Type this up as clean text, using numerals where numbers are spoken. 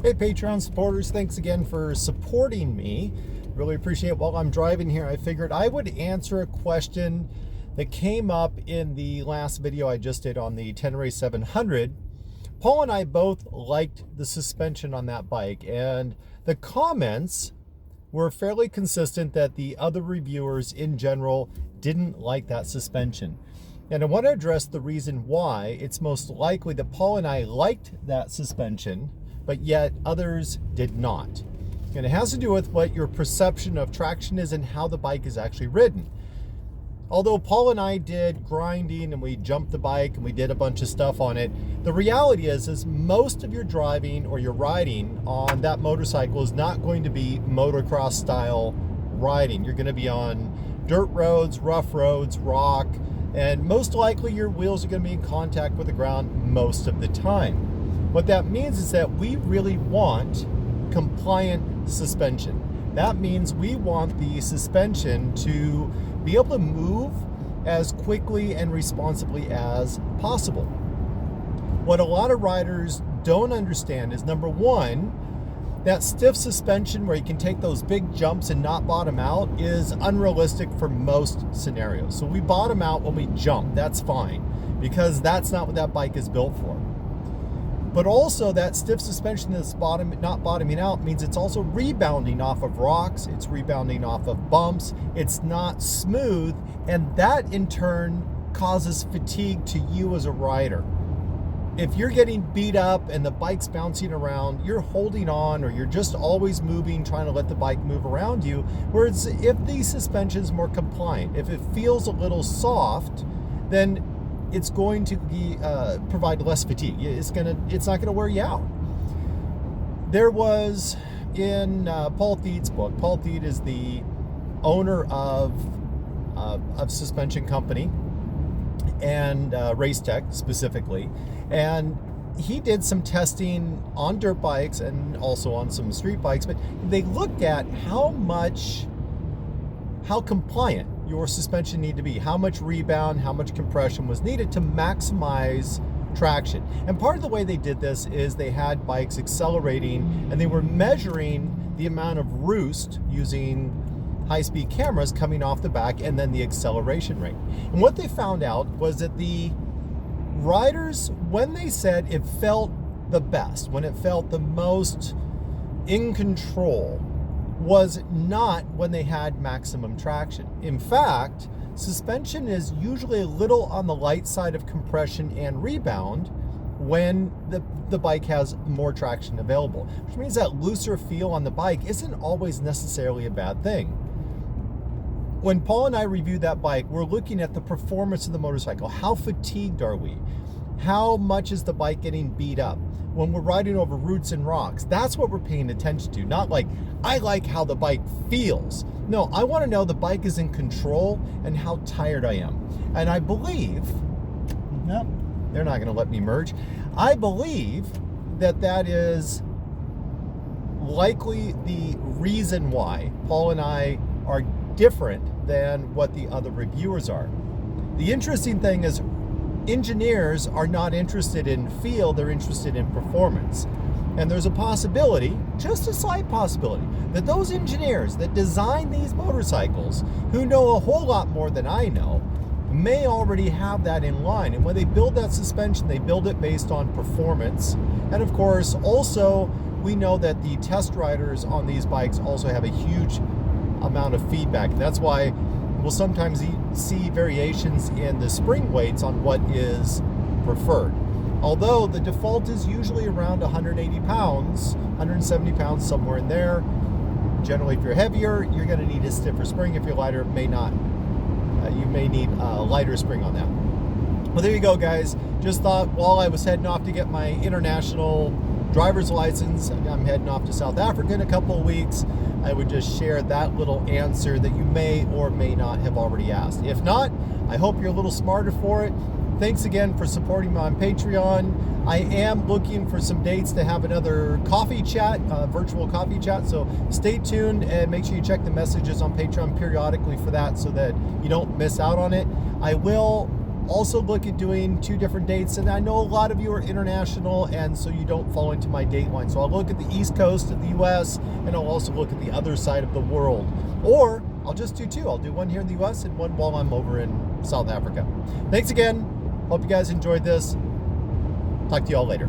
Hey Patreon supporters, thanks again for supporting me. Really appreciate it. While I'm driving here, I figured I would answer a question that came up in the last video I just did on the Tenere 700. Paul and I both liked the suspension on that bike, and the comments were fairly consistent that the other reviewers in general didn't like that suspension. And I want to address the reason why it's most likely that Paul and I liked that suspension, but yet others did not. And it has to do with what your perception of traction is and how the bike is actually ridden. Although Paul and I did grinding and we jumped the bike and we did a bunch of stuff on it, the reality is most of your driving or your riding on that motorcycle is not going to be motocross style riding. You're going to be on dirt roads, rough roads, rock, and most likely your wheels are going to be in contact with the ground most of the time. What that means is that we really want compliant suspension. That means we want the suspension to be able to move as quickly and responsibly as possible. What a lot of riders don't understand is, number one, that stiff suspension where you can take those big jumps and not bottom out is unrealistic for most scenarios. So we bottom out when we jump, that's fine, because that's not what that bike is built for. But also that stiff suspension that's not bottoming out means it's also rebounding off of rocks, it's rebounding off of bumps, it's not smooth, and that in turn causes fatigue to you as a rider. If you're getting beat up and the bike's bouncing around, you're holding on or you're just always moving, trying to let the bike move around you. Whereas if the suspension's more compliant, if it feels a little soft, then it's going to be, provide less fatigue. It's not gonna wear you out. There was in Paul Thiede's book. Paul Thiede is the owner of suspension company and Race Tech specifically, and he did some testing on dirt bikes and also on some street bikes. But they looked at how compliant your suspension need to be, how much rebound, how much compression was needed to maximize traction. And part of the way they did this is they had bikes accelerating and they were measuring the amount of roost using high-speed cameras coming off the back and then the acceleration rate. And what they found out was that the riders, when they said it felt the best, when it felt the most in control, was not when they had maximum traction. In fact, suspension is usually a little on the light side of compression and rebound when the bike has more traction available, which means that looser feel on the bike isn't always necessarily a bad thing. When Paul and I reviewed that bike, we're looking at the performance of the motorcycle. How fatigued are we? How much is the bike getting beat up? When we're riding over roots and rocks, that's what we're paying attention to. Not like, I like how the bike feels. No, I want to know the bike is in control and how tired I am. And I believe, no, they're not going to let me merge. I believe that is likely the reason why Paul and I are different than what the other reviewers are. The interesting thing is, engineers are not interested in feel, they're interested in performance. And there's a possibility, just a slight possibility, that those engineers that design these motorcycles, who know a whole lot more than I know, may already have that in line. And when they build that suspension, they build it based on performance. And of course, also, we know that the test riders on these bikes also have a huge amount of feedback. That's why we'll sometimes see variations in the spring weights on what is preferred. Although the default is usually around 180 pounds, 170 pounds, somewhere in there. Generally, if you're heavier, you're going to need a stiffer spring. If you're lighter, it may not. You may need a lighter spring on that. Well, there you go, guys. Just thought while I was heading off to get my international driver's license, I'm heading off to South Africa in a couple of weeks, I would just share that little answer that you may or may not have already asked. If not, I hope you're a little smarter for it. Thanks again for supporting me on Patreon. I am looking for some dates to have another coffee chat, virtual coffee chat, so stay tuned and make sure you check the messages on Patreon periodically for that so that you don't miss out on it. I will also look at doing 2 different dates, and I know a lot of you are international, and so you don't fall into my date line. So I'll look at the East Coast of the US, and I'll also look at the other side of the world. Or I'll just do 2. I'll do one here in the US and one while I'm over in South Africa. Thanks again. Hope you guys enjoyed this. Talk to you all later.